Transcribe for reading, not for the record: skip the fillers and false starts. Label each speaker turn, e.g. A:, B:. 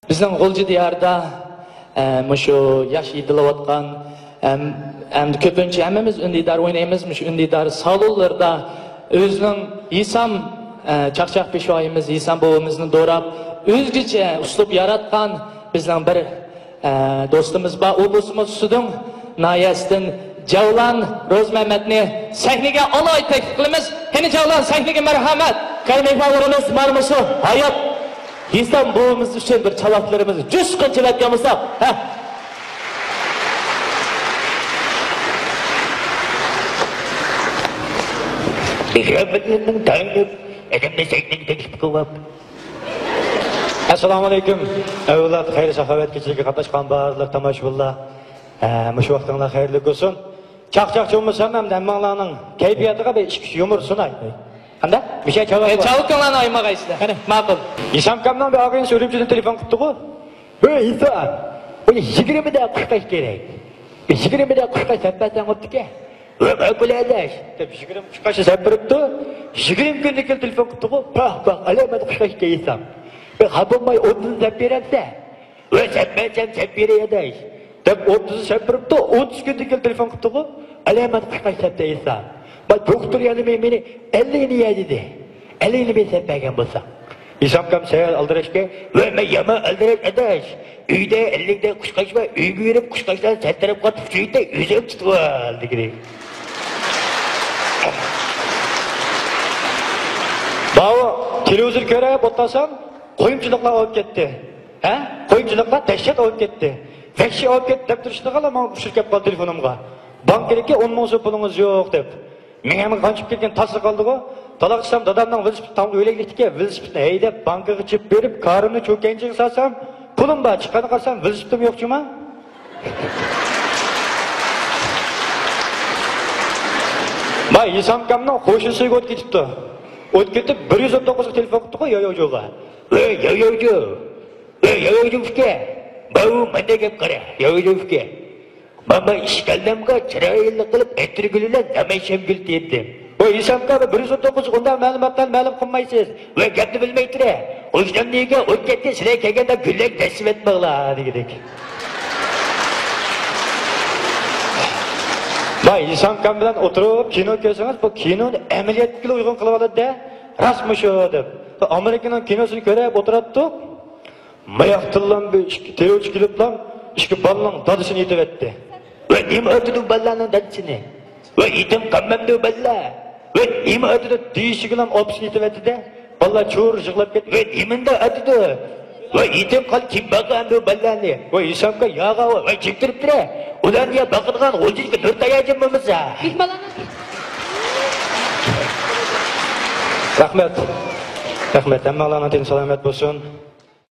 A: Bizning G'ulji diyorida shu yosh yetilayotgan endi ko'pincha hammamiz undidar o'ynaymiz, shu undidar salonlarda o'zining Isom chaqchaq peshvoyimiz Isom bobimizni do'rab o'zgacha uslub yaratgan bizning bir do'stimiz bor. U bo'lsa Sudun nayasdan Javlan Rozmamatni sahnaga aloy taklif qilamiz. Qani Javlan sahnaga marhamat. Qarmeyfalarimiz marmusu hayot Isom bobimiz uchun bir chalaqlarimizni jo'shqin chalaqgan bo'lsak, ha.
B: Assalomu alaykum. Avlat xayr saxovat kechasiga qatnashgan barliq tomoshabinlar. Shu vaqtinglar xayrli bo'lsin. Chaqchaqchi bo'lmasam ham hammanglarning kayfiyatiga bir ish yumur sunay. Qanda? Bir şey javob.
A: Chavuklarni aymag'aysizlar. Qani, ma'qul.
B: Isom kamdan bir og'in so'ribchidan telefon qildi-ku. "Ey Isom, uni 20 da qurqash kerak. 20 da qurqash tapasdan o'tdi-ku. Ma'quladash." deb 20 qurqash sapiribdi. 20 kunda kel telefon qildi-ku. "Baq, alamat qurqash keysam. Ben habamay 30 sap beramsa. Ve sapmacham sap beraydash." deb 30 sapiribdi. 30 kunda kel telefon qildi-ku. "Alamat qurqash sapda Isom. Bak doktor yanıma beni 50'ni yedi. 50'ni ben sepmegen bulsam." Isom kam sayar aldırışke ve ben yama aldırış adaş. Üyde 50'de kuşkaş var. Üyü verip kuşkaşlar settirip katıp şuyda yüzüm tutuval dikiri. Bağı televizyon köre botlasam koyumçulukla olup gitti. He? Koyumçulukla dehşet olup gitti. Vekşi olup gitti dep duruştu kala ama şirket kal telefonumga. Bank gerekki 10 ming so'm pulungiz yo'q deb. Men ham qanchib ketgan tasir qoldi-ku. Talaqsam dadamdan velosiped tam o'ylaylikdiki, velosipedni haydab bankaga chip berib, qarimni cho'kanchiga salsam, pulim bor, chiqani qolsam velosipedim yo'qchimi? May Isom kamning qo'shnisiga o'tib ketibdi. O'tib ketib 119 ga telefon qildi-ku, yo'yo'ga. "Ey yo'yo'jo. Ey yo'yo'jga. Bu menda gap qara, yo'yo'jga. Mama ishkallamga chiroyli qilib etirgullar namaysham gul deydi. O Isomga 119 undan ma'lumotlar ma'lum qilmaysiz va gapni bilmaydir. O'shdan nega o'tgatga sizlar kelganda gullak nasib etmoqlar dedik. May Isom bilan o'tirib kino ko'rsangiz, bu kinoni amaliyotga uyg'un qilib oladi-da, rasmi shu deb. Amerikaning kinosini ko'rib o'tiribdik. Mayaqtillan bir terrorchi keliblar, ikki bolaning dadisini yetib etdi. Ve nima ötüdü ballanın dadisini? Ve itim kammamdı balla. Ve nima ötüdü deyişigilam opsini yetibetdi de. Balla çoğur jıglap ketdi. Ve niminde ötüdü? Ve itim kal kim bakandı ballani? Ve Isomga yağa ve çektiripti. Ulan ya bakırgan G'uljiga 4 ayacım mımıza? Rahmet. Rahmet. Hammalarning salomat bo'lsin.